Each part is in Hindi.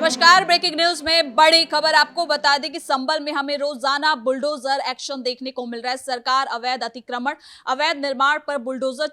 नमस्कार। ब्रेकिंग न्यूज में बड़ी खबर आपको बता दें कि संभल में हमें रोजाना बुलडोजर एक्शन देखने को मिल रहा है। सरकार अवैध अतिक्रमण, अवैध निर्माण पर बुलडोजर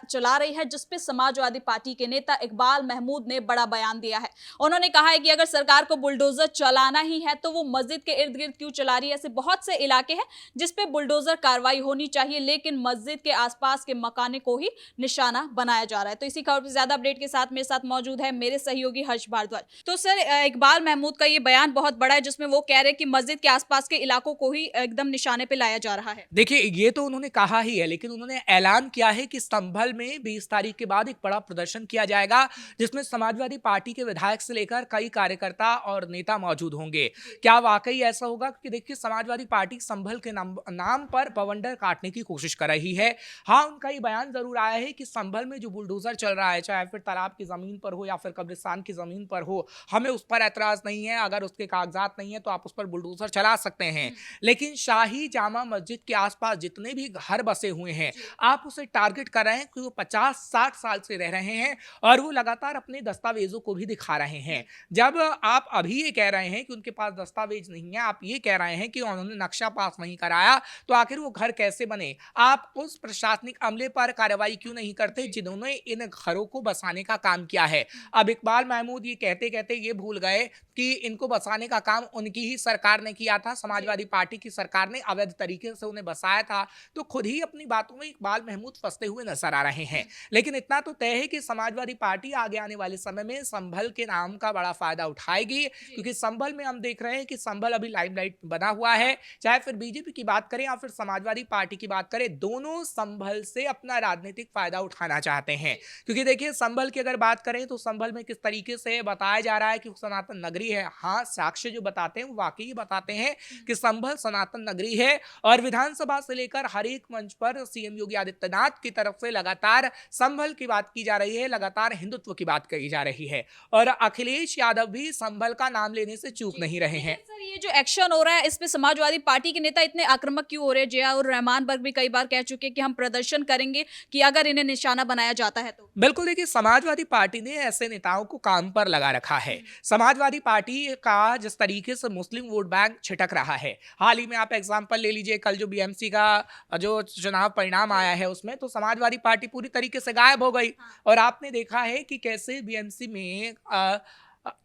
चला रही है, जिसपे समाजवादी पार्टी के नेता इकबाल महमूद ने बड़ा बयान दिया है। उन्होंने कहा है कि अगर सरकार को बुलडोजर चलाना ही है तो वो मस्जिद के इर्द गिर्द क्यों चला रही है। ऐसे बहुत से इलाके हैं जिसपे बुलडोजर कार्रवाई होनी चाहिए, लेकिन मस्जिद के आसपास के मकाने को ही निशाना बनाया जा रहा है। तो इसी खबर पर ज्यादा अपडेट के साथ मेरे साथ मौजूद है मेरे सहयोगी हर्ष भारद्वाज। तो सर, इकबाल महमूद का ये बयान बहुत बड़ा है, जिसमें वो कह रहे हैं कि मस्जिद के आसपास के इलाकों को ही एकदम निशाने पे लाया जा रहा है। देखिए, ये तो उन्होंने कहा ही है, लेकिन उन्होंने ऐलान किया है कि संभल में 20 तारीख के बाद एक बड़ा प्रदर्शन किया जाएगा, जिसमें समाजवादी पार्टी के विधायक से लेकर कई कार्यकर्ता और नेता मौजूद होंगे। क्या वाकई ऐसा होगा? क्योंकि देखिए, समाजवादी पार्टी संभल के नाम पर बवंडर काटने की कोशिश कर रही है। हाँ, उनका ये बयान जरूर आया है कि संभल में जो बुलडोजर चल रहा है, चाहे फिर तालाब की जमीन पर हो या फिर कब्रिस्तान की जमीन पर हो, हमें उस पर एतराज नहीं है। अगर उसके कागजात नहीं है तो आप उस पर बुलडोजर चला सकते हैं, लेकिन शाही जामा मस्जिद के आसपास जितने भी घर बसे हुए हैं, आप उसे टारगेट कर रहे हैं कि वो 50-60 साल से रह रहे हैं और वो लगातार अपने दस्तावेजों को भी दिखा रहे हैं। जब आप अभी ये कह रहे हैं कि उनके पास दस्तावेज नहीं है, आप ये कह रहे हैं कि उन्होंने नक्शा पास नहीं कराया, तो आखिर वो घर कैसे बने? आप उस प्रशासनिक अमले पर कार्रवाई क्यों नहीं करते जिन्होंने इन घरों को बसाने का काम किया है? अब इकबाल महमूद ये कहते कहते ये भूल गए कि इनको बसाने का काम उनकी ही सरकार ने किया था। समाजवादी पार्टी की सरकार ने अवैध तरीके से उन्हें बसाया था। तो खुद ही अपनी बातों में इकबाल महमूद फंसते हुए नजर आ रहे हैं। लेकिन इतना तो तय है कि समाजवादी पार्टी आगे आने वाले समय में संभल के नाम का बड़ा फायदा उठाएगी, क्योंकि संभल में हम देख रहे हैं कि संभल अभी लाइमलाइट में बना हुआ है। चाहे फिर बीजेपी की बात करें या फिर समाजवादी पार्टी की बात करें, दोनों संभल से अपना राजनीतिक फायदा उठाना चाहते हैं। क्योंकि देखिए, संभल की अगर बात करें तो संभल में किस तरीके से बताया जा रहा है कि सनातन नगरी है। हाँ, साक्ष्य जो बताते हैं वो वाकई बताते हैं कि संभल सनातन नगरी है, और विधानसभा से लेकर हर एक मंच पर सीएम योगी आदित्यनाथ की तरफ से लगातार संभल की बात की जा रही है, लगातार हिंदुत्व की बात कही जा रही है, और अखिलेश यादव भी संभल का नाम लेने से चूक नहीं रहे हैं। सर, ये जो एक्शन हो रहा है, इस पे समाजवादी पार्टी के नेता इतने आक्रामक क्यों हो रहे हैं? जियाउर रहमान बर्ग भी कई बार कह चुके हैं कि हम प्रदर्शन करेंगे कि अगर इन्हें निशाना बनाया जाता है तो। बिल्कुल, देखिए, समाजवादी पार्टी ने ऐसे नेताओं को काम पर लगा रखा है। समाजवादी पार्टी का जिस तरीके से मुस्लिम वोट बैंक छिटक रहा है, हाल ही में आप एग्जांपल ले लीजिए, कल जो बीएमसी का जो चुनाव परिणाम आया है उसमें तो समाजवादी पार्टी पूरी तरीके से गायब हो गई। और आपने देखा है कि कैसे बीएमसी में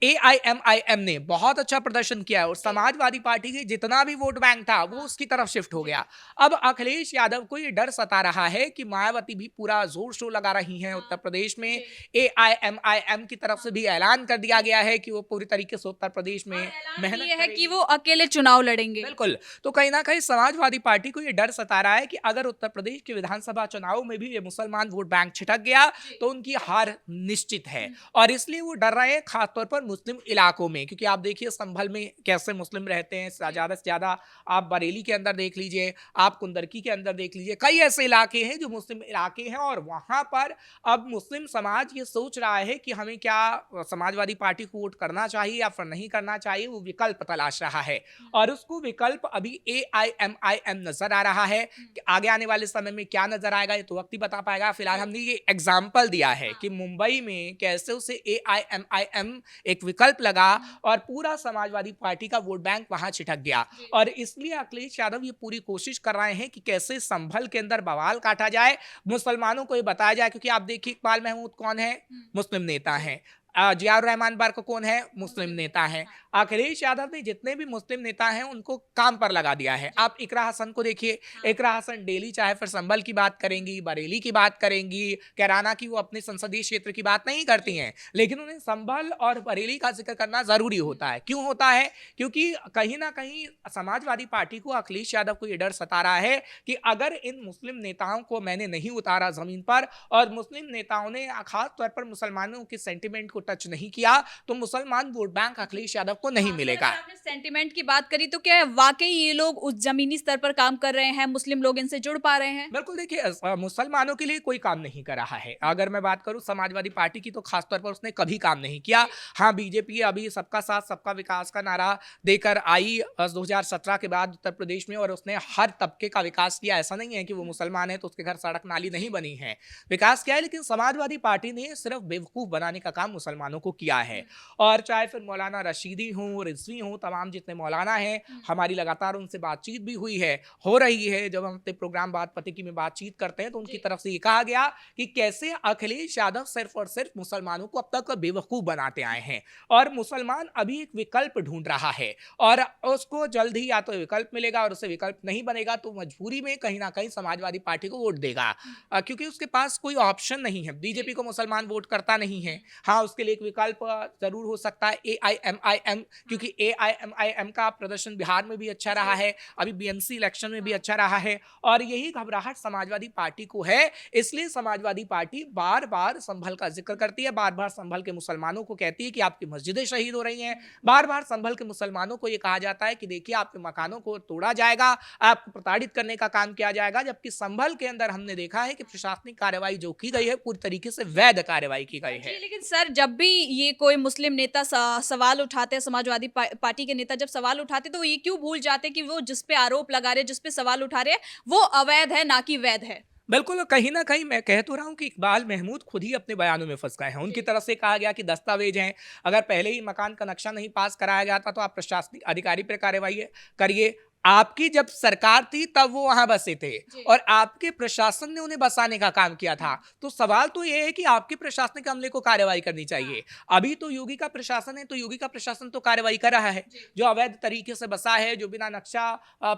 एआईएमआईएम ने बहुत अच्छा प्रदर्शन किया है, और समाजवादी पार्टी के जितना भी वोट बैंक था वो उसकी तरफ शिफ्ट हो गया। अब अखिलेश यादव को ये डर सता रहा है कि मायावती भी पूरा जोर शोर लगा रही हैं उत्तर प्रदेश में। एआईएमआईएम की तरफ से भी ऐलान कर दिया गया है कि वो पूरी तरीके से उत्तर प्रदेश में मेहनत ये है करेगी। कि वो अकेले चुनाव लड़ेंगे। बिल्कुल, तो कहीं ना कहीं समाजवादी पार्टी को ये डर सता रहा है कि अगर उत्तर प्रदेश के विधानसभा चुनाव में भी ये मुसलमान वोट बैंक छिटक गया तो उनकी हार निश्चित है, और इसलिए वो डर रहे हैं खासतौर पर मुस्लिम इलाकों में। क्योंकि आप देखिए संभल में कैसे मुस्लिम रहते हैं, ज्यादा से ज्यादा आप बरेली के अंदर देख लीजिए, आप कुंदरकी के अंदर देख लीजिए, कई ऐसे इलाके हैं जो मुस्लिम इलाके हैं, और वहां पर अब मुस्लिम समाज ये सोच रहा है कि हमें क्या समाजवादी पार्टी को वोट करना चाहिए या फिर नहीं करना चाहिए, वो विकल्प तलाश रहा है, और उसको विकल्प अभी एआईएमआईएम नजर आ रहा है। कि आगे आने वाले समय में क्या नजर आएगा ये तो वक्त ही बता पाएगा। फिलहाल हमने ये एग्जाम्पल दिया है कि मुंबई में कैसे उसे एआईएमआईएम एक विकल्प लगा और पूरा समाजवादी पार्टी का वोट बैंक वहां छिटक गया, और इसलिए अखिलेश यादव ये पूरी कोशिश कर रहे हैं कि कैसे संभल के अंदर बवाल काटा जाए, मुसलमानों को ये बताया जाए। क्योंकि आप देखिए, इकबाल महमूद कौन है? मुस्लिम नेता है। जियाउर रहमान बर्क कौन है? मुस्लिम नेता है। अखिलेश यादव ने जितने भी मुस्लिम नेता हैं उनको काम पर लगा दिया है। आप इकरा हसन को देखिए, इकरा हसन डेली चाहे फिर संभल की बात करेंगी, बरेली की बात करेंगी, कैराना की, वो अपने संसदीय क्षेत्र की बात नहीं करती हैं, लेकिन उन्हें संभल और बरेली का जिक्र करना जरूरी होता है। क्यों होता है? क्योंकि कहीं ना कहीं समाजवादी पार्टी को, अखिलेश यादव को यह डर सता रहा है कि अगर इन मुस्लिम नेताओं को मैंने नहीं उतारा जमीन पर, और मुस्लिम नेताओं ने खास तौर पर मुसलमानों के सेंटिमेंट को टच नहीं किया, तो मुसलमान वोट बैंक अखिलेश यादव को नहीं मिलेगा। आपने सेंटिमेंट की बात करी, तो क्या वाकई ये लोग उस जमीनी स्तर पर काम कर रहे हैं? मुस्लिम लोग इनसे जुड़ पा रहे हैं? बिल्कुल, देखिए, मुसलमानों के लिए कोई काम नहीं कर रहा है। अगर मैं बात करूं समाजवादी पार्टी की, तो खासतौर पर उसने कभी काम नहीं किया। हाँ, बीजेपी अभी सबका साथ सबका विकास का नारा देकर आई 2017 के बाद उत्तर प्रदेश में, और उसने हर तबके का विकास किया। ऐसा नहीं है कि वो मुसलमान है तो उसके घर सड़क नाली नहीं बनी है, विकास किया है। लेकिन समाजवादी पार्टी ने सिर्फ बेवकूफ बनाने का काम मुसलमान मुसलमानों को किया है। और चाहे फिर मौलाना रशीदी हों, रिजवी हों, तमाम जितने मौलाना हैं, हमारी लगातार उनसे बातचीत भी हुई है, हो रही है। जब हम अपने प्रोग्राम बात पते की में बातचीत करते हैं तो उनकी तरफ से ये कहा गया कि कैसे अखिलेश यादव सिर्फ और सिर्फ मुसलमानों को अब तक बेवकूफ बनाते आए हैं और मुसलमान अभी एक विकल्प ढूंढ रहा है और उसको जल्द ही या तो विकल्प मिलेगा और उसे विकल्प नहीं बनेगा तो मजबूरी में कहीं ना कहीं समाजवादी पार्टी को वोट देगा, क्योंकि उसके पास कोई ऑप्शन नहीं है। बीजेपी को मुसलमान वोट करता नहीं है। हाँ, उसके लिए एक विकल्प जरूर हो सकता है AIMIM, क्योंकि AIMIM का प्रदर्शन बिहार में भी अच्छा रहा है, अभी BMC इलेक्शन में भी अच्छा रहा है और यही घबराहट समाजवादी पार्टी को है। इसलिए समाजवादी पार्टी बार बार संभल का जिक्र करती है, बार बार संभल के मुसलमानों को कहती है कि आपकी मस्जिदें शहीद हो रही हैं, बार बार संभल के मुसलमानों को यह कहा जाता है कि देखिए आपके मकानों को तोड़ा जाएगा, आपको प्रताड़ित करने का काम किया जाएगा। जबकि संभल के अंदर हमने देखा है कि प्रशासनिक कार्रवाई जो की गई है पूरी तरीके से वैध कार्रवाई की गई है। लेकिन सर, जब भी ये कोई मुस्लिम नेता सवाल उठाते हैं, समाजवादी पार्टी के नेता जब सवाल उठाते हैं तो ये क्यों भूल जाते हैं कि वो जिस पे आरोप लगा रहे हैं, जिस पे सवाल उठा रहे हैं, वो अवैध है ना कि वैध है। बिल्कुल, कहीं न कहीं मैं कह तो रहा हूँ कि इकबाल महमूद खुद ही अपने बयानों में फँस गए हैं। उनकी तरफ से कहा गया कि दस्तावेज हैं, अगर पहले ही मकान का नक्शा नहीं पास कराया जाता तो आप प्रशासनिक अधिकारी पर कार्रवाई करिए। आपकी जब सरकार थी तब वो वहां बसे थे और आपके प्रशासन ने उन्हें बसाने का काम किया था। तो सवाल तो ये है कि आपके प्रशासनिक अमले को कार्रवाई करनी चाहिए। अभी तो योगी का प्रशासन है, तो योगी का प्रशासन तो कार्रवाई कर रहा है। जो अवैध तरीके से बसा है, जो बिना नक्शा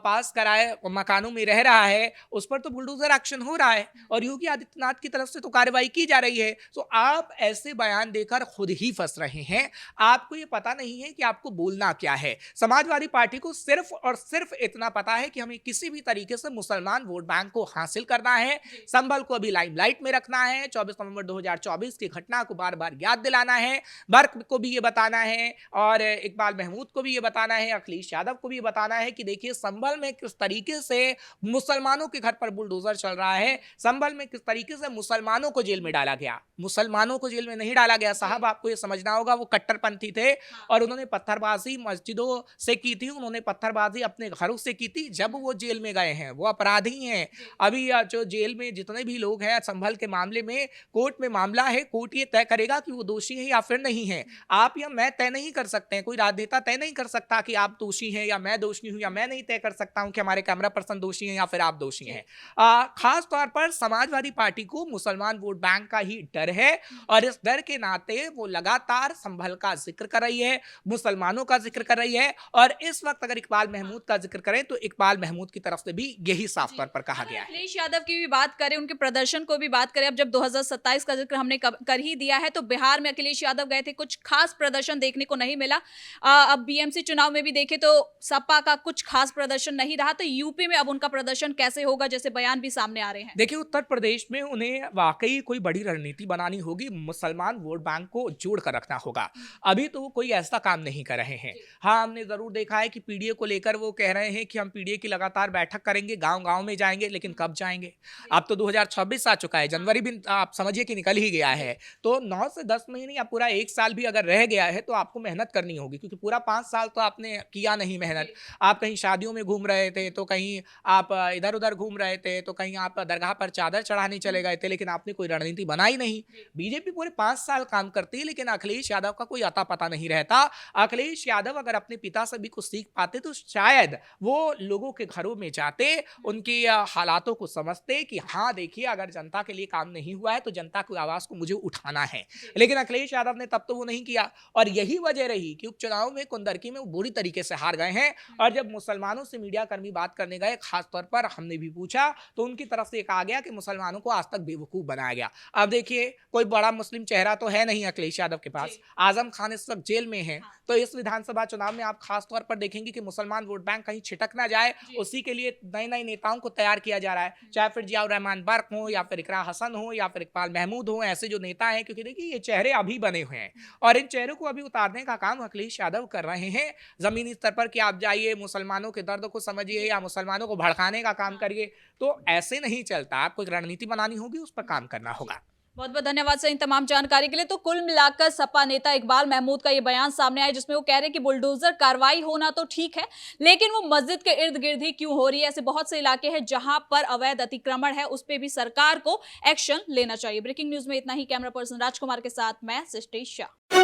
पास कराए मकानों में रह रहा है, उस पर तो बुलडोजर एक्शन हो रहा है और योगी आदित्यनाथ की तरफ से तो कार्रवाई की जा रही है। तो आप ऐसे बयान देकर खुद ही फंस रहे हैं। आपको ये पता नहीं है कि आपको बोलना क्या है। समाजवादी पार्टी को सिर्फ और सिर्फ इतना पता है कि हमें किसी भी तरीके से मुसलमान वोट बैंक को हासिल करना है, संभल को अभी लाइमलाइट में रखना है, 24 नवंबर 2024 की घटना को बार बार याद दिलाना है, बर्क को भी ये बताना है और इकबाल महमूद को भी ये बताना है, अखिलेश यादव को भी ये बताना है कि देखिए संभल में किस तरीके से मुसलमानों के घर पर बुलडोजर चल रहा है, संभल में किस तरीके से मुसलमानों को जेल में डाला गया। मुसलमानों को जेल में नहीं डाला गया साहब, आपको ये समझना होगा। वो कट्टरपंथी थे और उन्होंने पत्थरबाजी मस्जिदों से की थी, उन्होंने पत्थरबाजी अपने घरों से की थी जब वो जेल में गए हैं। वो अपराधी हैं। अभी जो जेल में जितने भी लोग हैं संभल के मामले में कोर्ट में मामला है, कोर्ट ये तय करेगा कि वो दोषी है या फिर नहीं है। आप या मैं तय नहीं कर सकते हैं, कोई राजनेता तय नहीं कर सकता कि आप दोषी हैं या मैं दोषी हूं, या मैं नहीं तय कर सकता हूं कि हमारे कैमरा पर्सन दोषी हैं या फिर आप दोषी हैं। खास तौर पर समाजवादी पार्टी को मुसलमान वोट बैंक का ही डर है और इस डर के नाते वो लगातार संभल का जिक्र कर रही है, मुसलमानों का जिक्र कर रही है और इस वक्त अगर इकबाल महमूद का जिक्र करें तो इकबाल महमूद की तरफ से भी यही साफ तौर पर कहा गया है। अखिलेश यादव की भी बात करें, उनके प्रदर्शन को भी बात करें, अब जब 2027 का जिक्र हमने कर ही दिया है तो बिहार में अखिलेश यादव गए थे, कुछ खास प्रदर्शन देखने को नहीं मिला। अब BMC चुनाव में भी देखे तो सपा का कुछ खास प्रदर्शन नहीं रहा, तो यूपी में अब उनका प्रदर्शन कैसे होगा, जैसे बयान भी सामने आ रहे हैं। देखिए, उत्तर प्रदेश में उन्हें वाकई कोई बड़ी रणनीति बनानी होगी, मुसलमान वोट बैंक को जोड़ कर रखना होगा। अभी तो वो कोई ऐसा काम नहीं कर रहे हैं। हाँ, हमने जरूर देखा है कि पीडीए को लेकर वो कह रहे हैं कि हम पीडीए की लगातार बैठक करेंगे, गांव-गांव में जाएंगे, लेकिन कब जाएंगे? अब तो 2026 आ चुका है, जनवरी भी आप समझिए कि निकल ही गया है। तो 9 से 10 महीने या पूरा 1 साल भी अगर रह गया है तो आपको मेहनत करनी होगी, क्योंकि पूरा 5 साल तो आपने किया नहीं मेहनत। आप कहीं शादियों में घूम रहे थे, तो कहीं आप इधर उधर घूम रहे थे, तो कहीं आप दरगाह पर चादर चढ़ाने चले गए थे, लेकिन आपने कोई रणनीति बनाई नहीं। बीजेपी पूरे 5 साल काम करती है, लेकिन अखिलेश यादव का कोई अता पता नहीं रहता। अखिलेश यादव अगर अपने पिता से भी कुछ सीख पाते तो शायद वो लोगों के घरों में जाते, उनकी हालातों को समझते कि हाँ देखिए, अगर जनता के लिए काम नहीं हुआ है तो जनता की आवाज को मुझे उठाना है। लेकिन अखिलेश यादव ने तब तो वो नहीं किया और यही वजह रही कि उपचुनाव में कुंदरकी में वो बुरी तरीके से हार गए हैं। और जब मुसलमानों से मीडिया कर्मी बात करने गए, खास तौर पर हमने भी पूछा, तो उनकी तरफ से कहा गया कि मुसलमानों को आज तक बेवकूफ बनाया गया। अब देखिए, कोई बड़ा मुस्लिम चेहरा तो है नहीं अखिलेश यादव के पास। आजम खान इस वक्त जेल में है, तो इस विधानसभा चुनाव में आप खास तौर पर देखेंगे कि मुसलमान वोट बैंक कहीं छिटक ना जाए, उसी के लिए नए नए नेताओं को तैयार किया जा रहा है, चाहे फिर जियाउर रहमान बर्क हो या फिर इकरा हसन हो या फिर इकबाल महमूद हो, ऐसे जो नेता हैं। क्योंकि देखिए, ये चेहरे अभी बने हुए हैं और इन चेहरों को अभी उतारने का काम अखिलेश यादव कर रहे हैं। जमीनी स्तर पर कि आप जाइए, मुसलमानों के दर्द को समझिए या मुसलमानों को भड़काने का काम करिए, तो ऐसे नहीं चलता। आपको एक रणनीति बनानी होगी, उस पर काम करना होगा। बहुत बहुत धन्यवाद सर इन तमाम जानकारी के लिए। तो कुल मिलाकर सपा नेता इकबाल महमूद का ये बयान सामने आया जिसमें वो कह रहे हैं कि बुलडोजर कार्रवाई होना तो ठीक है, लेकिन वो मस्जिद के इर्द गिर्द ही क्यों हो रही है। ऐसे बहुत से इलाके हैं जहां पर अवैध अतिक्रमण है, उस पर भी सरकार को एक्शन लेना चाहिए। ब्रेकिंग न्यूज में इतना ही। कैमरा पर्सन राजकुमार के साथ मैं सृष्टि शाह।